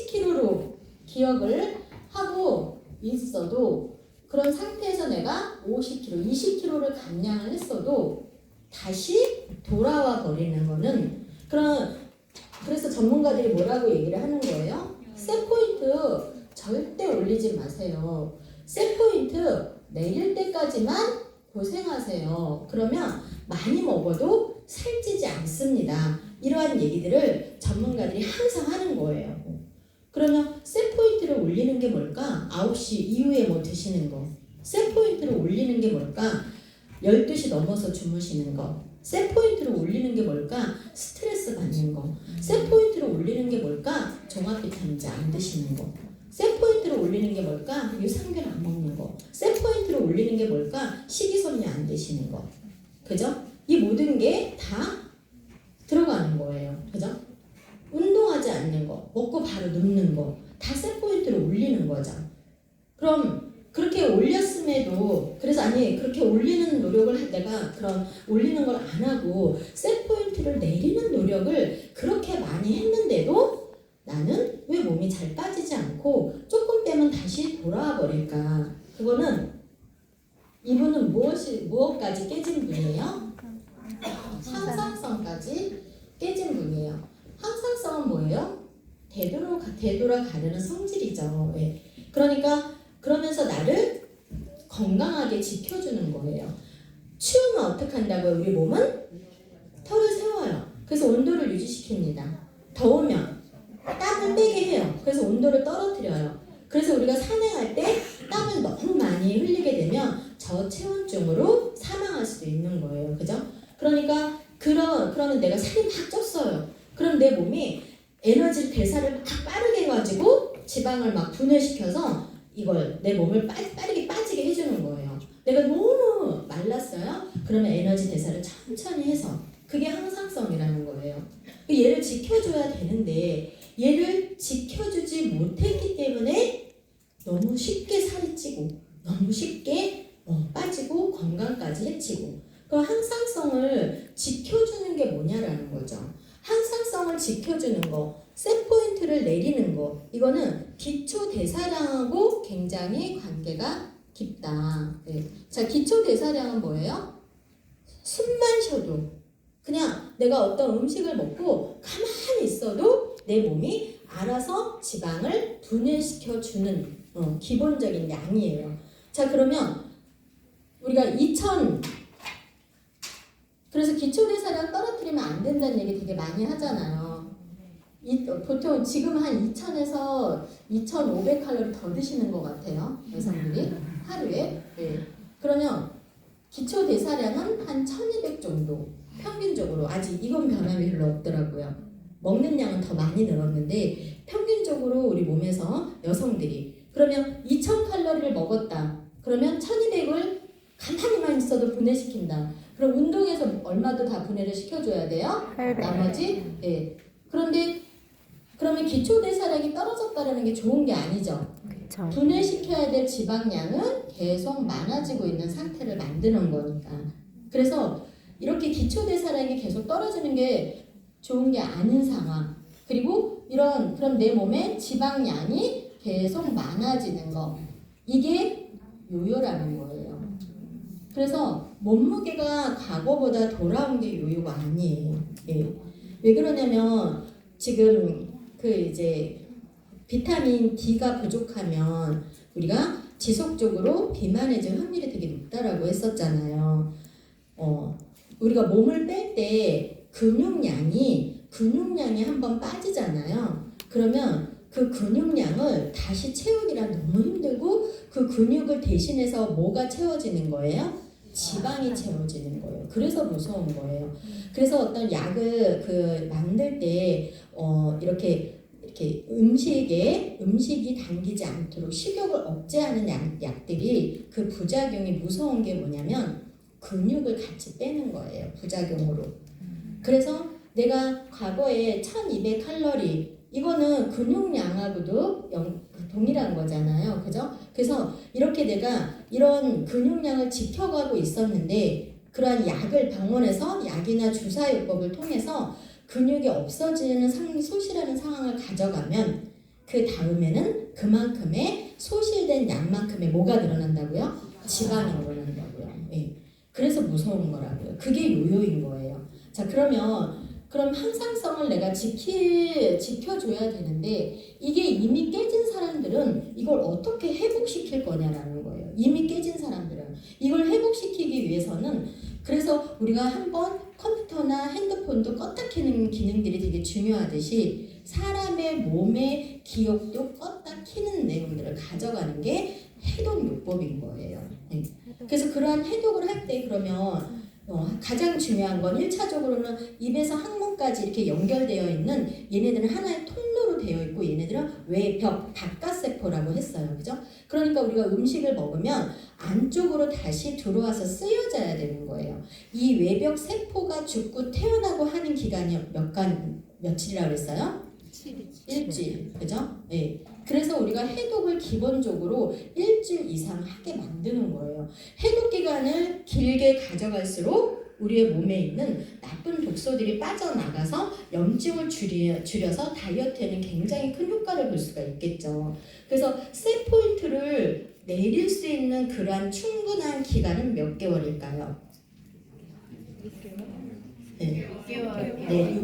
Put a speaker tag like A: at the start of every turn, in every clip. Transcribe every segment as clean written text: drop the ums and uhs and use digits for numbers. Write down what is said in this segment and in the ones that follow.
A: 50kg로 기억을 하고 있어도 그런 상태에서 내가 50kg, 20kg를 감량을 했어도 다시 돌아와 버리는 거는 그래서 전문가들이 뭐라고 얘기를 하는 거예요? 셋포인트 절대 올리지 마세요. 셋포인트 내릴 때까지만 고생하세요. 그러면 많이 먹어도 살찌지 않습니다. 이러한 얘기들을 전문가들이 항상 하는 거예요. 그러면 셋포인트를 올리는 게 뭘까? 9시 이후에 뭐 드시는 거. 셋포인트를 올리는 게 뭘까? 12시 넘어서 주무시는 거. 셋포인트를 올리는 게 뭘까? 스트레스 받는 거. 셋포인트를 올리는 게 뭘까? 종합비타민제 안 드시는 거. 셋포인트를 올리는 게 뭘까? 유산균 안 먹는 거. 셋포인트를 올리는 게 뭘까? 식이섬유 안 드시는 거. 그죠? 이 모든 게 다 들어가는 거예요. 그죠? 운동하지 않는 거, 먹고 바로 눕는 거, 다 셋포인트를 올리는 거죠. 그럼 그렇게 올렸음에도 그렇게 올리는 노력을 내가 그런 올리는 걸 안 하고 셋포인트를 내리는 노력을 그렇게 많이 했는데도 나는 왜 몸이 잘 빠지지 않고 조금 빼면 다시 돌아와 버릴까? 그거는 이분은 무엇까지 깨진 분이에요? 항상성까지 깨진 분이에요. 항상성은 뭐예요? 되돌아 가려는 성질이죠. 네. 그러면서 나를 건강하게 지켜주는 거예요. 추우면 어떻게 한다고요? 우리 몸은 털을 세워요. 그래서 온도를 유지시킵니다. 더우면 땀을 빼게 해요. 그래서 온도를 떨어뜨려요. 그래서 우리가 산행할 때 땀을 너무 많이 흘리게 되면 저체온증으로 사망할 수도 있는 거예요. 그죠? 그러면 내가 살이 막 쪘어요. 그럼 내 몸이 에너지 대사를 막 빠르게 해가지고 지방을 막 분해시켜서 이걸 내 몸을 빠르게 빠지게 해주는 거예요. 내가 너무 말랐어요. 그러면 에너지 대사를 천천히 해서 그게 항상성이라는 거예요. 얘를 지켜줘야 되는데 얘를 지켜주지 못했기 때문에 너무 쉽게 살이 찌고 너무 쉽게 빠지고 건강까지 해치고 그 항상성을 지켜주는 게 뭐냐라는 거죠. 항상성을 지켜주는 거, 셋포인트를 내리는 거, 이거는 기초 대사량하고 굉장히 관계가 깊다. 네. 자, 기초 대사량은 뭐예요? 숨만 쉬어도 그냥 내가 어떤 음식을 먹고 가만히 있어도 내 몸이 알아서 지방을 분해시켜주는 기본적인 양이에요. 자, 그러면 우리가 그래서 기초대사량 떨어뜨리면 안 된다는 얘기 되게 많이 하잖아요. 보통 지금 한 2000에서 2500칼로리 더 드시는 것 같아요. 여성들이 하루에. 네. 그러면 기초대사량은 한 1200 정도 평균적으로. 아직 이건 변함이 별로 없더라고요. 먹는 양은 더 많이 늘었는데 평균적으로 우리 몸에서 여성들이 그러면 2000칼로리를 먹었다. 그러면 1200을 가만히만 있어도 분해시킨다. 그럼 운동에서 얼마도 다 분해를 시켜줘야 돼요? 나머지? 네. 그러면 기초대사량이 떨어졌다는 게 좋은 게 아니죠.
B: 그쵸.
A: 분해시켜야 될 지방량은 계속 많아지고 있는 상태를 만드는 거니까. 그래서 이렇게 기초대사량이 계속 떨어지는 게 좋은 게 아닌 상황. 그리고 그럼 내 몸에 지방량이 계속 많아지는 거. 이게 요요라는 거예요. 그래서 몸무게가 과거보다 돌아온 게 요요가 아니에요. 예. 왜 그러냐면 지금 비타민 D가 부족하면 우리가 지속적으로 비만해질 확률이 되게 높다라고 했었잖아요. 우리가 몸을 뺄 때 근육량이 한번 빠지잖아요. 그러면 그 근육량을 다시 채우기란 너무 힘들고 그 근육을 대신해서 뭐가 채워지는 거예요? 지방이 채워지는 거예요. 그래서 무서운 거예요. 그래서 어떤 약을 만들 때 이렇게 음식이 당기지 않도록 식욕을 억제하는 약들이 그 부작용이 무서운 게 뭐냐면 근육을 같이 빼는 거예요. 부작용으로. 그래서 내가 과거에 1200칼로리 이거는 근육량하고도 동일한 거잖아요. 그죠? 그래서 이렇게 내가 이런 근육량을 지켜가고 있었는데 그러한 약을 병원에서 약이나 주사요법을 통해서 근육이 없어지는 소실하는 상황을 가져가면 그 다음에는 그만큼의 소실된 양만큼의 뭐가 늘어난다고요? 지방이 늘어난다고요. 예. 그래서 무서운 거라고요. 그게 요요인 거예요. 자, 그럼 항상성을 내가 지켜줘야 되는데 이게 이미 깨진 사람들은 이걸 어떻게 회복시킬 거냐라는 거예요. 이미 깨진 사람들은 이걸 회복시키기 위해서는 그래서 우리가 한번 컴퓨터나 핸드폰도 껐다 켜는 기능들이 되게 중요하듯이 사람의 몸의 기억도 껐다 켜는 내용들을 가져가는 게 해독요법인 거예요. 네. 그래서 그러한 해독을 할 때 그러면 가장 중요한 건 1차적으로는 입에서 항문까지 이렇게 연결되어 있는 얘네들은 하나의 통로로 되어 있고 얘네들은 외벽, 바깥세포라고 했어요. 그죠? 그러니까 우리가 음식을 먹으면 안쪽으로 다시 들어와서 쓰여져야 되는 거예요. 이 외벽 세포가 죽고 태어나고 하는 기간이 며칠이라고 했어요? 일주일. 그죠? 네. 그래서 우리가 해독을 기본적으로 일주일 이상 하게 만드는 거예요. 해독 기간을 길게 가져갈수록 우리의 몸에 있는 나쁜 독소들이 빠져나가서 염증을 줄여서 다이어트에는 굉장히 큰 효과를 볼 수가 있겠죠. 그래서 셋 포인트를 내릴 수 있는 그러한 충분한 기간은 몇 개월일까요? 6개월. 네,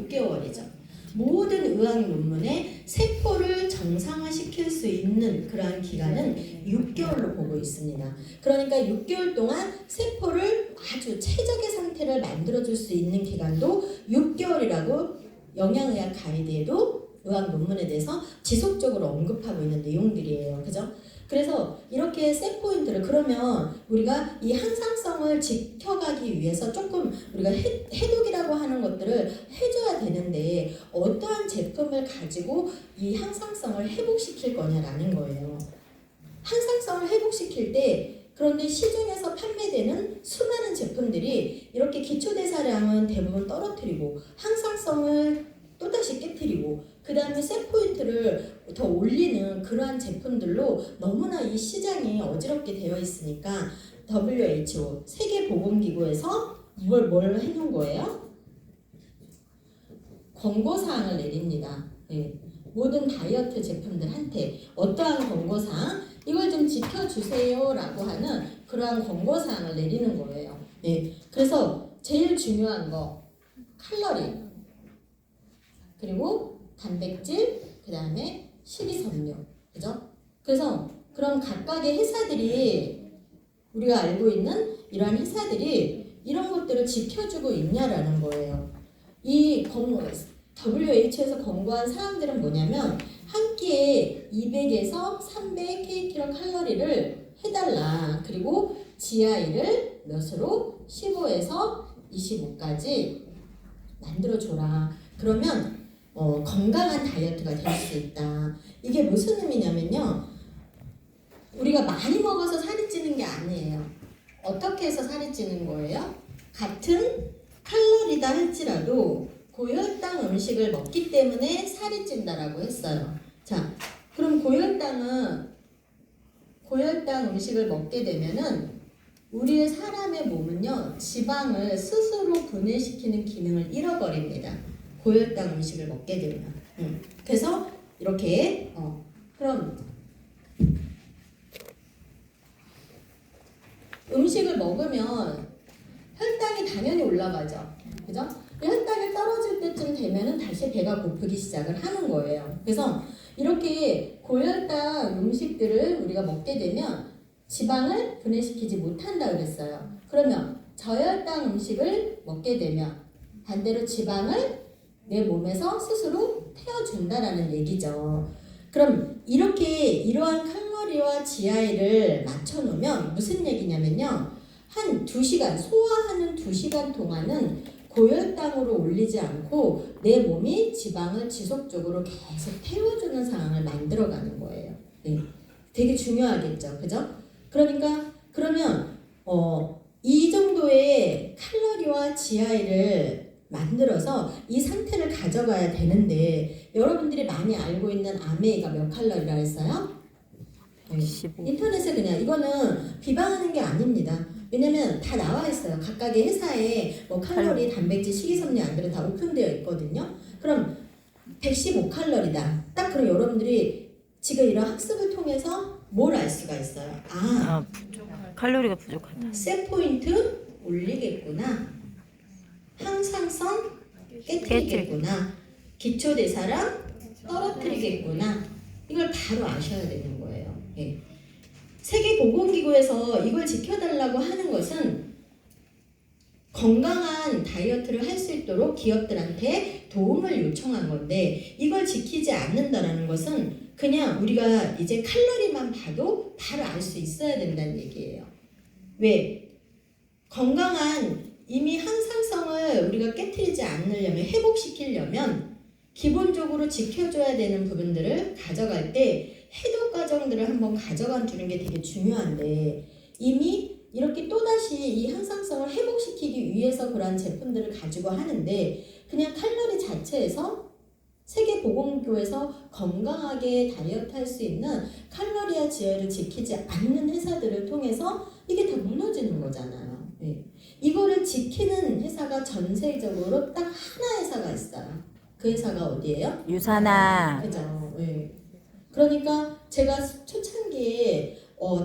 A: 6개월이죠. 모든 의학 논문에 세포를 정상화시킬 수 있는 그러한 기간은 6개월로 보고 있습니다. 그러니까 6개월 동안 세포를 아주 최적의 상태를 만들어줄 수 있는 기간도 6개월이라고 영양의학 가이드에도 의학 논문에 대해서 지속적으로 언급하고 있는 내용들이에요. 그죠? 그래서 이렇게 셋 포인트를 그러면 우리가 이 항상성을 지켜가기 위해서 조금 우리가 해독이라고 하는 것들을 해줘야 되는데 어떠한 제품을 가지고 이 항상성을 회복시킬 거냐라는 거예요. 항상성을 회복시킬 때 그런데 시중에서 판매되는 수많은 제품들이 이렇게 기초대사량은 대부분 떨어뜨리고 항상성을 또다시 깨트리고 그 다음에 셋 포인트를 더 올리는 그러한 제품들로 너무나 이 시장이 어지럽게 되어 있으니까 WHO 세계보건기구에서 뭘 해놓은 거예요? 권고사항을 내립니다. 네. 모든 다이어트 제품들한테 어떠한 권고사항 이걸 좀 지켜주세요 라고 하는 그러한 권고사항을 내리는 거예요. 네. 그래서 제일 중요한 거 칼로리 그리고 단백질, 그 다음에 식이섬유, 그죠? 그래서 그럼 각각의 회사들이 우리가 알고 있는 이러한 회사들이 이런 것들을 지켜주고 있냐라는 거예요. 이 WHO에서 권고한 사항들은 뭐냐면 한 끼에 200에서 300 kcal 해달라. 그리고 GI를 몇으로 15에서 25까지 만들어줘라. 그러면 건강한 다이어트가 될 수 있다. 이게 무슨 의미냐면요. 우리가 많이 먹어서 살이 찌는 게 아니에요. 어떻게 해서 살이 찌는 거예요? 같은 칼로리다 할지라도 고혈당 음식을 먹기 때문에 살이 찐다라고 했어요. 자, 그럼 고혈당 음식을 먹게 되면은 우리의 사람의 몸은요 지방을 스스로 분해시키는 기능을 잃어버립니다. 고혈당 음식을 먹게 되면. 그래서 이렇게 그럼 음식을 먹으면 혈당이 당연히 올라가죠. 그죠? 혈당이 떨어질 때쯤 되면은 다시 배가 고프기 시작을 하는 거예요. 그래서 이렇게 고혈당 음식들을 우리가 먹게 되면 지방을 분해시키지 못한다 그랬어요. 그러면 저혈당 음식을 먹게 되면 반대로 지방을 내 몸에서 스스로 태워준다라는 얘기죠. 그럼 이러한 칼로리와 GI를 맞춰놓으면 무슨 얘기냐면요. 한 2시간, 소화하는 2시간 동안은 고혈당으로 올리지 않고 내 몸이 지방을 지속적으로 계속 태워주는 상황을 만들어가는 거예요. 네. 되게 중요하겠죠. 그죠? 그러면 이 정도의 칼로리와 GI를 만들어서 이 상태를 가져가야 되는데 여러분들이 많이 알고 있는 아메이가 몇 칼로리라 했어요? 15. 인터넷에 그냥 이거는 비방하는 게 아닙니다. 왜냐면 다 나와 있어요. 각각의 회사에 뭐 칼로리, 단백질, 식이섬유 안들은 다 오픈되어 있거든요. 그럼 115칼로리다. 딱 그럼 여러분들이 지금 이런 학습을 통해서 뭘 알 수가 있어요? 아,
B: 칼로리가 부족하다.
A: 셋 포인트 올리겠구나. 항상성 깨뜨리겠구나. 기초 대사량 떨어뜨리겠구나. 이걸 바로 아셔야 되는 거예요. 예. 세계보건기구에서 이걸 지켜달라고 하는 것은 건강한 다이어트를 할 수 있도록 기업들한테 도움을 요청한 건데, 이걸 지키지 않는다는 것은 그냥 우리가 이제 칼로리만 봐도 바로 알 수 있어야 된다는 얘기예요. 왜? 건강한 이미 항상성을 우리가 깨트리지 않으려면, 회복시키려면 기본적으로 지켜줘야 되는 부분들을 가져갈 때 해독 과정들을 한번 가져가 주는 게 되게 중요한데, 이미 이렇게 또다시 이 항상성을 회복시키기 위해서 그러한 제품들을 가지고 하는데, 그냥 칼로리 자체에서 세계보건기구에서 건강하게 다이어트 할 수 있는 칼로리와 지혈을 지키지 않는 회사들을 통해서 이게 다 무너지는 거잖아요. 네. 이거를 지키는 회사가 전 세계적으로 딱 하나 회사가 있어요. 그 회사가 어디예요?
B: 유산아.
A: 그죠. 네. 그러니까 제가 초창기에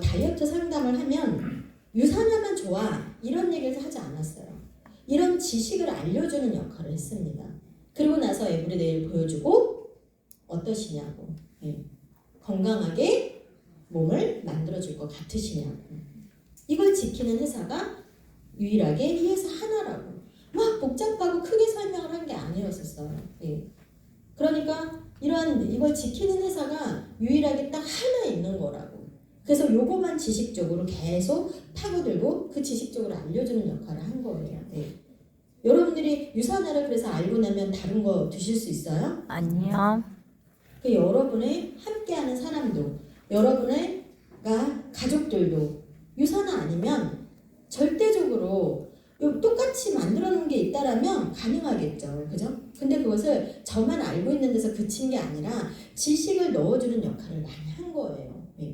A: 다이어트 상담을 하면 유산하면 좋아 이런 얘기를 하지 않았어요. 이런 지식을 알려주는 역할을 했습니다. 그리고 나서 에브리데이를 보여주고 어떠시냐고, 네. 건강하게 몸을 만들어줄 것 같으시냐고. 이걸 지키는 회사가 유일하게 이 회사 하나라고. 막 복잡하고 크게 설명을 한 게 아니었었어요. 네. 그러니까 이걸 지키는 회사가 유일하게 딱 하나 있는 거라고. 그래서 요거만 지식적으로 계속 파고들고 그 지식적으로 알려주는 역할을 한 거예요. 네. 여러분들이 유산화를 그래서 알고 나면 다른 거 드실 수 있어요?
B: 아니요.
A: 그 여러분의 함께하는 사람도, 여러분의 가족들도 유산화 아니면 절대적으로 똑같이 만들어 놓은 게 있다라면 가능하겠죠. 그죠? 근데 그것을 저만 알고 있는 데서 그친 게 아니라 지식을 넣어주는 역할을 많이 한 거예요. 네.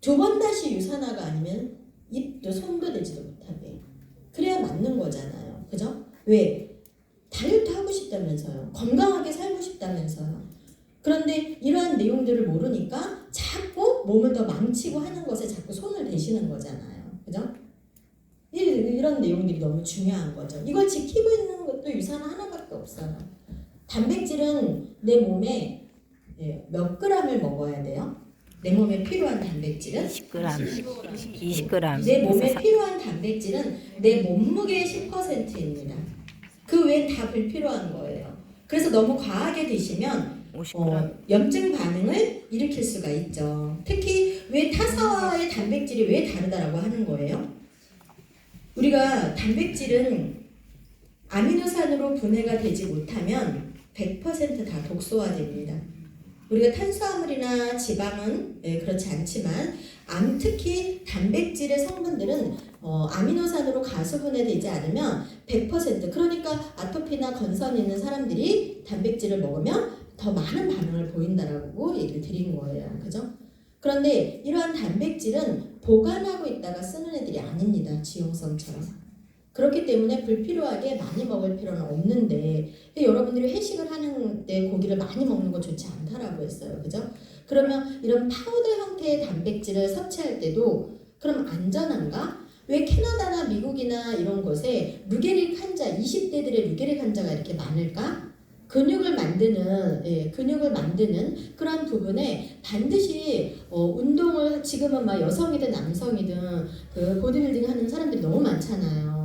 A: 두 번 다시 유산화가 아니면 입도 손도 대지도 못하게. 그래야 맞는 거잖아요. 그죠? 왜? 다이어트 하고 싶다면서요. 건강하게 살고 싶다면서요. 그런데 이러한 내용들을 모르니까 자꾸 몸을 더 망치고 하는 것에 자꾸 손을 대시는 거잖아요. 그죠? 이런 내용들이 너무 중요한 거죠. 이걸 지키고 있는 것도 유산화 하나밖에 없어요. 단백질은 내 몸에 몇 g을 먹어야 돼요? 내 몸에 필요한 단백질은
B: 20g. 20g.
A: 내 몸에 필요한 단백질은 내 몸무게의 10%입니다. 그 외엔 다 불필요한 거예요. 그래서 너무 과하게 드시면
B: 50g.
A: 염증 반응을 일으킬 수가 있죠. 특히 왜 타사와의 단백질이 왜 다르다라고 하는 거예요? 우리가 단백질은 아미노산으로 분해가 되지 못하면 100%다 독소화됩니다. 우리가 탄수화물이나 지방은 그렇지 않지만 특히 단백질의 성분들은 아미노산으로 가수분해되지 않으면 100%, 그러니까 아토피나 건선 있는 사람들이 단백질을 먹으면 더 많은 반응을 보인다라고 얘기를 드린 거예요. 그죠? 그런데 이러한 단백질은 보관하고 있다가 쓰는 애들이 아닙니다. 지용성처럼. 그렇기 때문에 불필요하게 많이 먹을 필요는 없는데, 여러분들이 회식을 하는데 고기를 많이 먹는 거 좋지 않다라고 했어요. 그죠? 그러면 이런 파우더 형태의 단백질을 섭취할 때도 그럼 안전한가? 왜 캐나다나 미국이나 이런 곳에 루게릭 환자, 20대들의 루게릭 환자가 이렇게 많을까? 근육을 만드는 그런 부분에 반드시 운동을, 지금은 막 여성이든 남성이든 그 보디빌딩 하는 사람들이 너무 많잖아요.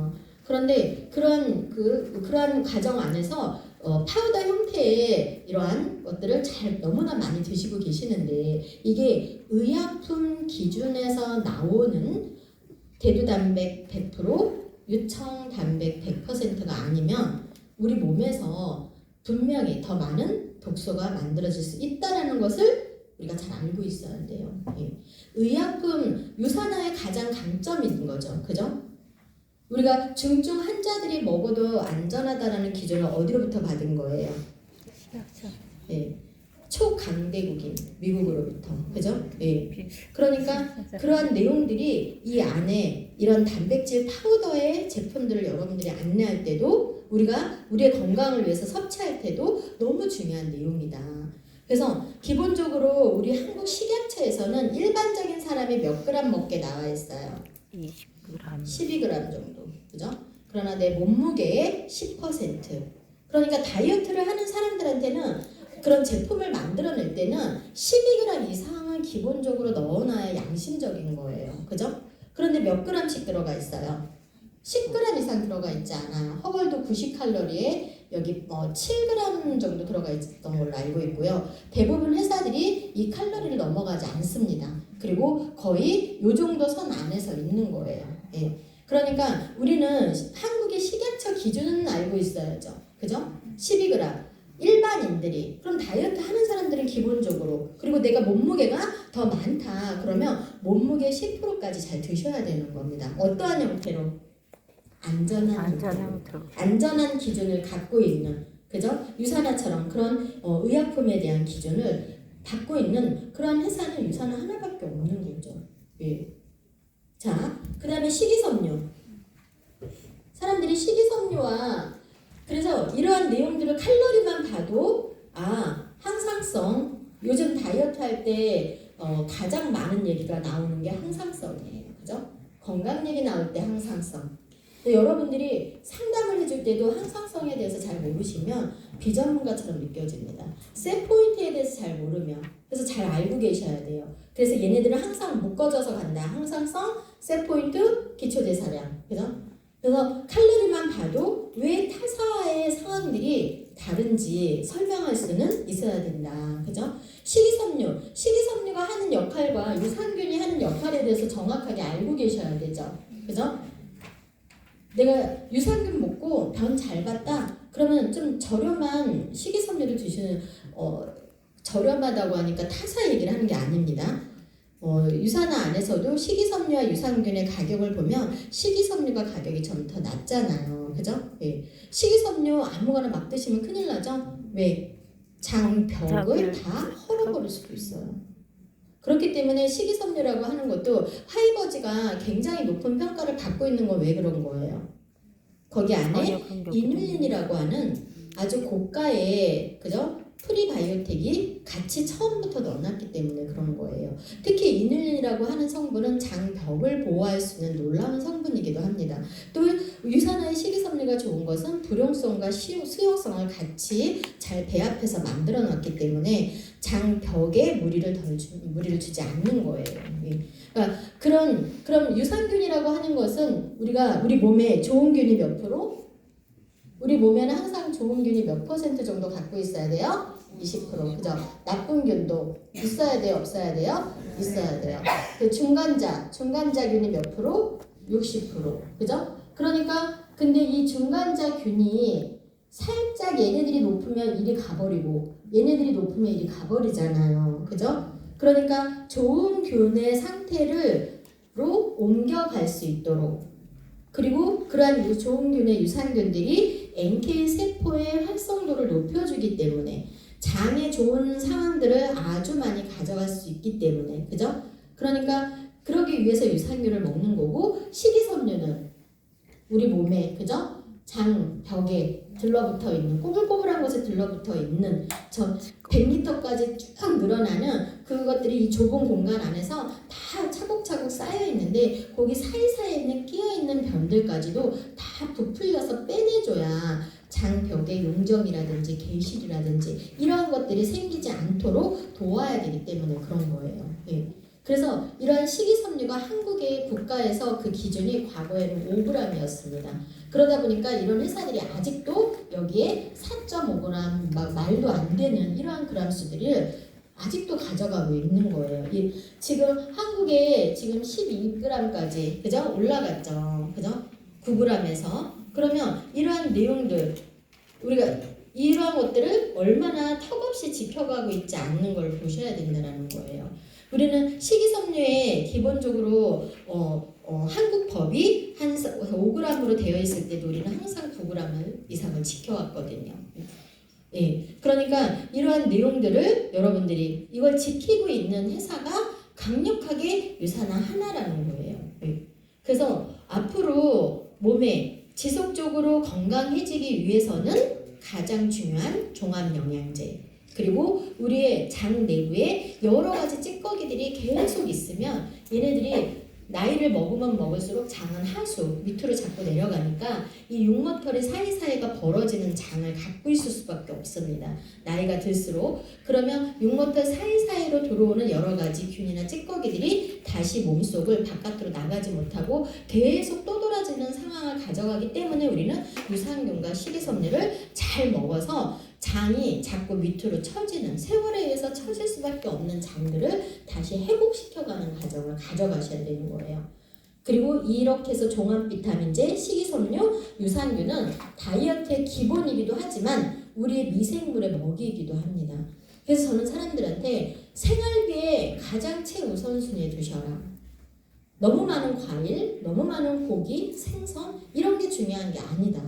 A: 그런데 그러한 과정 안에서 파우더 형태의 이러한 것들을 너무나 많이 드시고 계시는데, 이게 의약품 기준에서 나오는 대두단백 100%, 유청단백 100%가 아니면 우리 몸에서 분명히 더 많은 독소가 만들어질 수 있다는 것을 우리가 잘 알고 있어야 돼요. 예. 의약품 유산화의 가장 강점인 거죠. 그죠? 우리가 중증 환자들이 먹어도 안전하다라는 기준을 어디로부터 받은 거예요? 예. 초강대국인 미국으로부터. 그죠? 예. 그러니까 그러한 내용들이 이 안에 이런 단백질 파우더의 제품들을 여러분들이 안내할 때도, 우리가 우리의 건강을 위해서 섭취할 때도 너무 중요한 내용이다. 그래서 기본적으로 우리 한국 식약처에서는 일반적인 사람이 몇 그램 먹게 나와 있어요.
B: 20g.
A: 12g 정도. 그죠? 그러나 내 몸무게의 10%. 그러니까 다이어트를 하는 사람들한테는 그런 제품을 만들어낼 때는 12g 이상은 기본적으로 넣어놔야 양심적인 거예요. 그죠? 그런데 몇 g씩 들어가 있어요? 10g 이상 들어가 있지 않아요. 허벌도 90칼로리에 여기 7g 정도 들어가 있었던 걸로 알고 있고요. 대부분 회사들이 이 칼로리를 넘어가지 않습니다. 그리고 거의 요 정도 선 안에서 있는 거예요. 예. 그러니까 우리는 한국의 식약처 기준은 알고 있어야죠. 그죠? 12g. 일반인들이 그럼 다이어트 하는 사람들은 기본적으로 그리고 내가 몸무게가 더 많다 그러면 몸무게 10%까지 잘 드셔야 되는 겁니다. 어떠한 형태로? 안전한
B: 형태로.
A: 안전한 기준을 갖고 있는 그죠? 유산화처럼 그런 의약품에 대한 기준을 갖고 있는 그런 회사는 유산화 하나밖에 없는 거죠. 예. 자, 그 다음에 식이섬유. 사람들이 식이섬유와 그래서 이러한 내용들을 칼로리만 봐도 항상성 요즘 다이어트 할 때 가장 많은 얘기가 나오는 게 항상성이에요. 그죠? 건강 얘기 나올 때 항상성. 근데 여러분들이 상담을 해줄 때도 항상성에 대해서 잘 모르시면 비전문가처럼 느껴집니다. 셋 포인트에 대해서 잘 모르면 그래서 잘 알고 계셔야 돼요. 그래서 얘네들은 항상 묶어져서 간다. 항상성, 셋 포인트, 기초대사량. 그죠? 그래서 칼로리만 봐도 왜 타사의 상황들이 다른지 설명할 수는 있어야 된다. 그죠? 식이섬유가 하는 역할과 유산균이 하는 역할에 대해서 정확하게 알고 계셔야 되죠. 그죠? 내가 유산균 먹고 변 잘 봤다. 그러면 좀 저렴한 식이섬유를 드시는 저렴하다고 하니까 타사 얘기를 하는 게 아닙니다. 유산화 안에서도 식이섬유와 유산균의 가격을 보면 식이섬유가 가격이 좀 더 낮잖아요. 그죠? 예. 식이섬유 아무거나 막 드시면 큰일 나죠? 왜? 장벽을 다 헐어버릴 수도 있어요. 그렇기 때문에 식이섬유라고 하는 것도 하이버지가 굉장히 높은 평가를 받고 있는 건 왜 그런 거예요? 거기 안에 이눌린이라고 하는 아주 고가의 그죠? 프리바이오텍이 같이 처음부터 넣어놨기 때문에 그런 거예요. 특히 이눌린이라고 하는 성분은 장벽을 보호할 수 있는 놀라운 성분이기도 합니다. 또 유산화의 식이섬유가 좋은 것은 불용성과 수용성을 같이 잘 배합해서 만들어 놨기 때문에 장벽에 무리를 주지 않는 거예요. 그러니까 그럼 유산균이라고 하는 것은 우리 몸에 좋은 균이 몇 프로? 우리 몸에는 항상 좋은 균이 몇 %? 정도 갖고 있어야 돼요? 20%. 그죠? 나쁜 균도 있어야 돼요? 없어야 돼요? 있어야 돼요. 그 중간자균이 몇 프로? 60%. 그죠? 그러니까 근데 이 중간자균이 살짝 얘네들이 높으면 이리 가버리고 얘네들이 높으면 이리 가버리잖아요. 그죠? 그러니까 좋은 균의 상태로 옮겨갈 수 있도록 그리고 그러한 좋은 균의 유산균들이 NK 세포의 활성도를 높여주기 때문에 장에 좋은 상황들을 아주 많이 가져갈 수 있기 때문에 그죠? 그러니까 그러기 위해서 유산균을 먹는 거고 식이섬유는 우리 몸에 그죠? 장벽에 들러붙어 있는 꼬불꼬불한 곳에 들러붙어 있는 저 100m까지 쭉 늘어나는 그것들이 이 좁은 공간 안에서 다 차곡차곡 쌓여 있는데 거기 사이사이에 있는 끼어 있는 변들까지도 다 부풀려서 빼내줘야 장벽의 용정이라든지 개실이라든지 이러한 것들이 생기지 않도록 도와야 되기 때문에 그런 거예요. 예. 그래서 이러한 식이섬유가 한국의 국가에서 그 기준이 과거에는 5g이었습니다. 그러다 보니까 이런 회사들이 아직도 여기에 4.5g 막 말도 안 되는 이러한 그램수들을 아직도 가져가고 있는 거예요. 지금 한국에 지금 12g까지 그죠? 올라갔죠. 그죠? 9g에서 그러면 이러한 내용들 우리가 이러한 것들을 얼마나 턱없이 지켜가고 있지 않는 걸 보셔야 된다는 거예요. 우리는 식이섬유에 기본적으로 한국 법이 한 5g으로 되어 있을 때도 우리는 항상 9g 이상을 지켜왔거든요. 예, 그러니까 이러한 내용들을 여러분들이 이걸 지키고 있는 회사가 강력하게 유산화 하나라는 거예요. 예. 그래서 앞으로 몸에 지속적으로 건강해지기 위해서는 가장 중요한 종합 영양제 그리고 우리의 장 내부에 여러 가지 찌꺼기들이 계속 있으면 얘네들이 나이를 먹으면 먹을수록 장은 하수 밑으로 자꾸 내려가니까 이 육모털의 사이사이가 벌어지는 장을 갖고 있을 수밖에 없습니다. 나이가 들수록. 그러면 육모털 사이사이로 들어오는 여러 가지 균이나 찌꺼기들이 다시 몸속을 바깥으로 나가지 못하고 계속 떠돌아지는 상황을 가져가기 때문에 우리는 유산균과 식이섬유를 잘 먹어서 장이 자꾸 밑으로 처지는, 세월에 의해서 처질 수밖에 없는 장들을 다시 회복시켜가는 과정을 가져가셔야 되는 거예요. 그리고 이렇게 해서 종합 비타민제, 식이섬유, 유산균은 다이어트의 기본이기도 하지만 우리의 미생물의 먹이이기도 합니다. 그래서 저는 사람들한테 생활비에 가장 최우선순위에 두셔라. 너무 많은 과일, 너무 많은 고기, 생선 이런 게 중요한 게 아니다.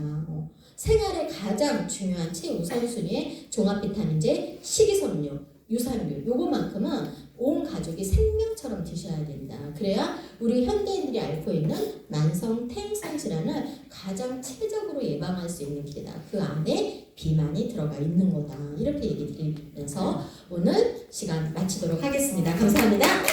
A: 생활의 가장 중요한 최우선순위의 종합 비타민제, 식이섬유, 유산균 요거만큼은 온 가족이 생명처럼 드셔야 된다. 그래야 우리 현대인들이 앓고 있는 만성 태행성 질환을 가장 체적으로 예방할 수 있는 길이다. 그 안에 비만이 들어가 있는 거다. 이렇게 얘기 드리면서 오늘 시간 마치도록 하겠습니다. 감사합니다.